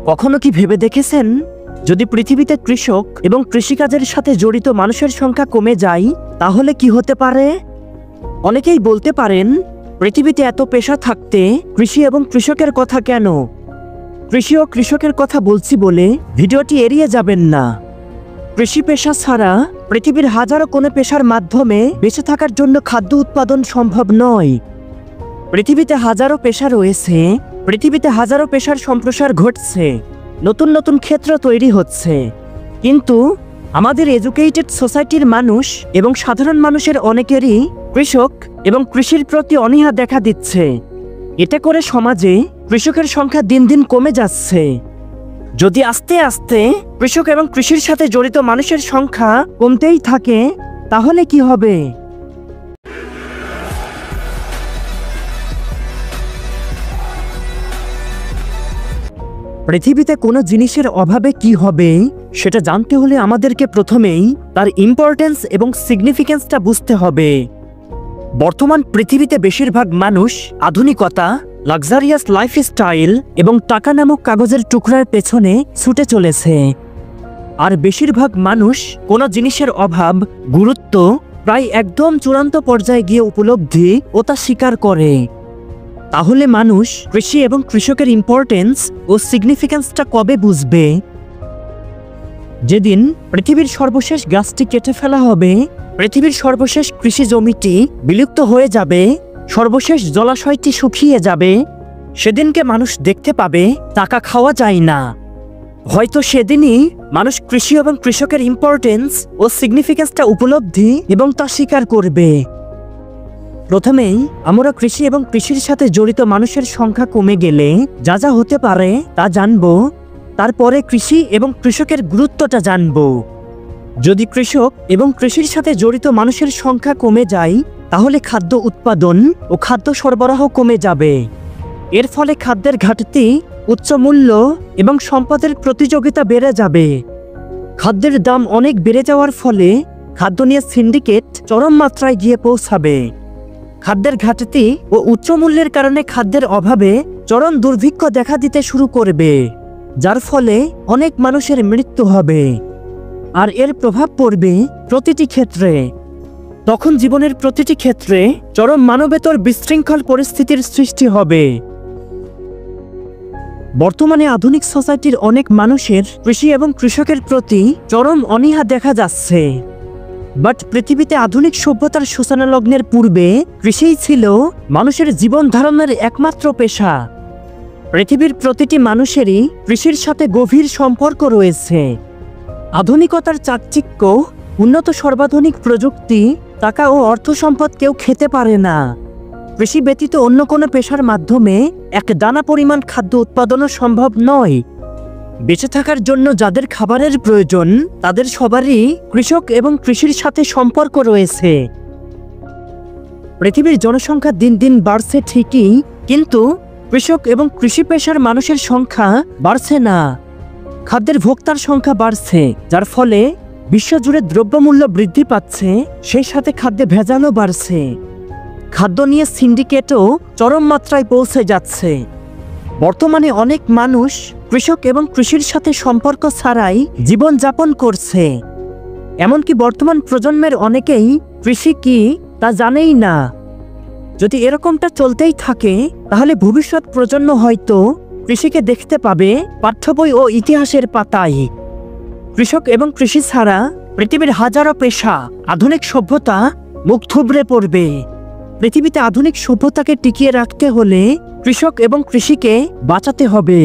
কখনো কি ভেবে দেখেছেন, যদি পৃথিবীতে কৃষক এবং কৃষিকাজের সাথে জড়িত মানুষের সংখ্যা কমে যায় তাহলে কি হতে পারে? অনেকেই বলতে পারেন, পৃথিবীতে এত পেশা থাকতে কৃষি এবং কৃষকের কথা কেন? কৃষি ও কৃষকের কথা বলছি বলে ভিডিওটি এড়িয়ে যাবেন না। কৃষি পেশা ছাড়া পৃথিবীর হাজারো কোনো পেশার মাধ্যমে বেঁচে থাকার জন্য খাদ্য উৎপাদন সম্ভব নয়। পৃথিবীতে হাজারো পেশা রয়েছে, পৃথিবীতে হাজারো পেশার সম্প্রসার ঘটছে, নতুন নতুন ক্ষেত্র তৈরি হচ্ছে, কিন্তু আমাদের এডুকেটেড সোসাইটির মানুষ এবং সাধারণ মানুষের অনেকেরই কৃষক এবং কৃষির প্রতি অনীহা দেখা দিচ্ছে। এতে করে সমাজে কৃষকের সংখ্যা দিন দিন কমে যাচ্ছে। যদি আস্তে আস্তে কৃষক এবং কৃষির সাথে জড়িত মানুষের সংখ্যা কমতেই থাকে তাহলে কি হবে? পৃথিবীতে কোনো জিনিসের অভাবে কি হবে সেটা জানতে হলে আমাদেরকে প্রথমেই তার ইম্পর্টেন্স এবং সিগনিফিকেন্সটা বুঝতে হবে। বর্তমান পৃথিবীতে বেশিরভাগ মানুষ আধুনিকতা, লাক্সারিয়াস লাইফস্টাইল এবং টাকা নামক কাগজের টুকরার পেছনে ছুটে চলেছে। আর বেশিরভাগ মানুষ কোনো জিনিসের অভাব, গুরুত্ব প্রায় একদম চূড়ান্ত পর্যায়ে গিয়ে উপলব্ধি ও তা স্বীকার করে। তাহলে মানুষ কৃষি এবং কৃষকের ইম্পর্টেন্স ও সিগনিফিকেন্সটা কবে বুঝবে? যেদিন পৃথিবীর সর্বশেষ গাছটি কেটে ফেলা হবে, পৃথিবীর সর্বশেষ কৃষি জমিটি বিলুপ্ত হয়ে যাবে, সর্বশেষ জলাশয়টি শুকিয়ে যাবে, সেদিনকে মানুষ দেখতে পাবে টাকা খাওয়া যায় না। হয়তো সেদিনই মানুষ কৃষি এবং কৃষকের ইম্পর্টেন্স ও সিগনিফিকেন্সটা উপলব্ধি এবং তা স্বীকার করবে। প্রথমেই আমরা কৃষি এবং কৃষির সাথে জড়িত মানুষের সংখ্যা কমে গেলে যা যা হতে পারে তা জানব। তারপরে কৃষি এবং কৃষকের গুরুত্বটা জানব। যদি কৃষক এবং কৃষির সাথে জড়িত মানুষের সংখ্যা কমে যায় তাহলে খাদ্য উৎপাদন ও খাদ্য সরবরাহ কমে যাবে। এর ফলে খাদ্যের ঘাটতি, উচ্চ মূল্য এবং সম্পদের প্রতিযোগিতা বেড়ে যাবে। খাদ্যের দাম অনেক বেড়ে যাওয়ার ফলে খাদ্য নিয়ে সিন্ডিকেট চরম মাত্রায় গিয়ে পৌঁছাবে। খাদ্যের ঘাটতি ও উচ্চ মূল্যের কারণে খাদ্যের অভাবে চরম দুর্ভিক্ষ দেখা দিতে শুরু করবে, যার ফলে অনেক মানুষের মৃত্যু হবে। আর এর প্রভাব পড়বে প্রতিটি ক্ষেত্রে। তখন জীবনের প্রতিটি ক্ষেত্রে চরম মানবেতর বিশৃঙ্খল পরিস্থিতির সৃষ্টি হবে। বর্তমানে আধুনিক সোসাইটির অনেক মানুষের কৃষি এবং কৃষকের প্রতি চরম অনীহা দেখা যাচ্ছে। বাট পৃথিবীতে আধুনিক সভ্যতার সূচনা লগ্নের পূর্বে কৃষিই ছিল মানুষের জীবন ধারণের একমাত্র পেশা। পৃথিবীর প্রতিটি মানুষেরই কৃষির সাথে গভীর সম্পর্ক রয়েছে। আধুনিকতার চাকচিক্য, উন্নত সর্বাধুনিক প্রযুক্তি, টাকা ও অর্থ সম্পদ কেউ খেতে পারে না। কৃষি ব্যতীত অন্য কোনো পেশার মাধ্যমে এক দানা পরিমাণ খাদ্য উৎপাদনও সম্ভব নয়। বেঁচে থাকার জন্য যাদের খাবারের প্রয়োজন তাদের সবারই কৃষক এবং কৃষির সাথে সম্পর্ক রয়েছে। পৃথিবীর জনসংখ্যা দিন দিন বাড়ছে ঠিকই, কিন্তু কৃষক এবং কৃষি পেশার মানুষের সংখ্যা বাড়ছে না। খাদ্যের ভোক্তার সংখ্যা বাড়ছে, যার ফলে বিশ্বজুড়ে দ্রব্যমূল্য বৃদ্ধি পাচ্ছে, সেই সাথে খাদ্যে ভেজালও বাড়ছে। খাদ্য নিয়ে সিন্ডিকেটও চরম মাত্রায় পৌঁছে যাচ্ছে। বর্তমানে অনেক মানুষ কৃষক এবং কৃষির সাথে সম্পর্ক ছাড়াই জীবন যাপন করছে। এমনকি বর্তমান প্রজন্মের অনেকেই কৃষি কি তা জানেই না। যদি এরকমটা চলতেই থাকে তাহলে ভবিষ্যৎ প্রজন্ম হয়তো কৃষিকে দেখতে পাবে পাঠ্য বই ও ইতিহাসের পাতায়। কৃষক এবং কৃষি ছাড়া পৃথিবীর হাজারো পেশা, আধুনিক সভ্যতা মুখ থুবড়ে পড়বে। পৃথিবীতে আধুনিক সভ্যতাকে টিকিয়ে রাখতে হলে কৃষক এবং কৃষিকে বাঁচাতে হবে।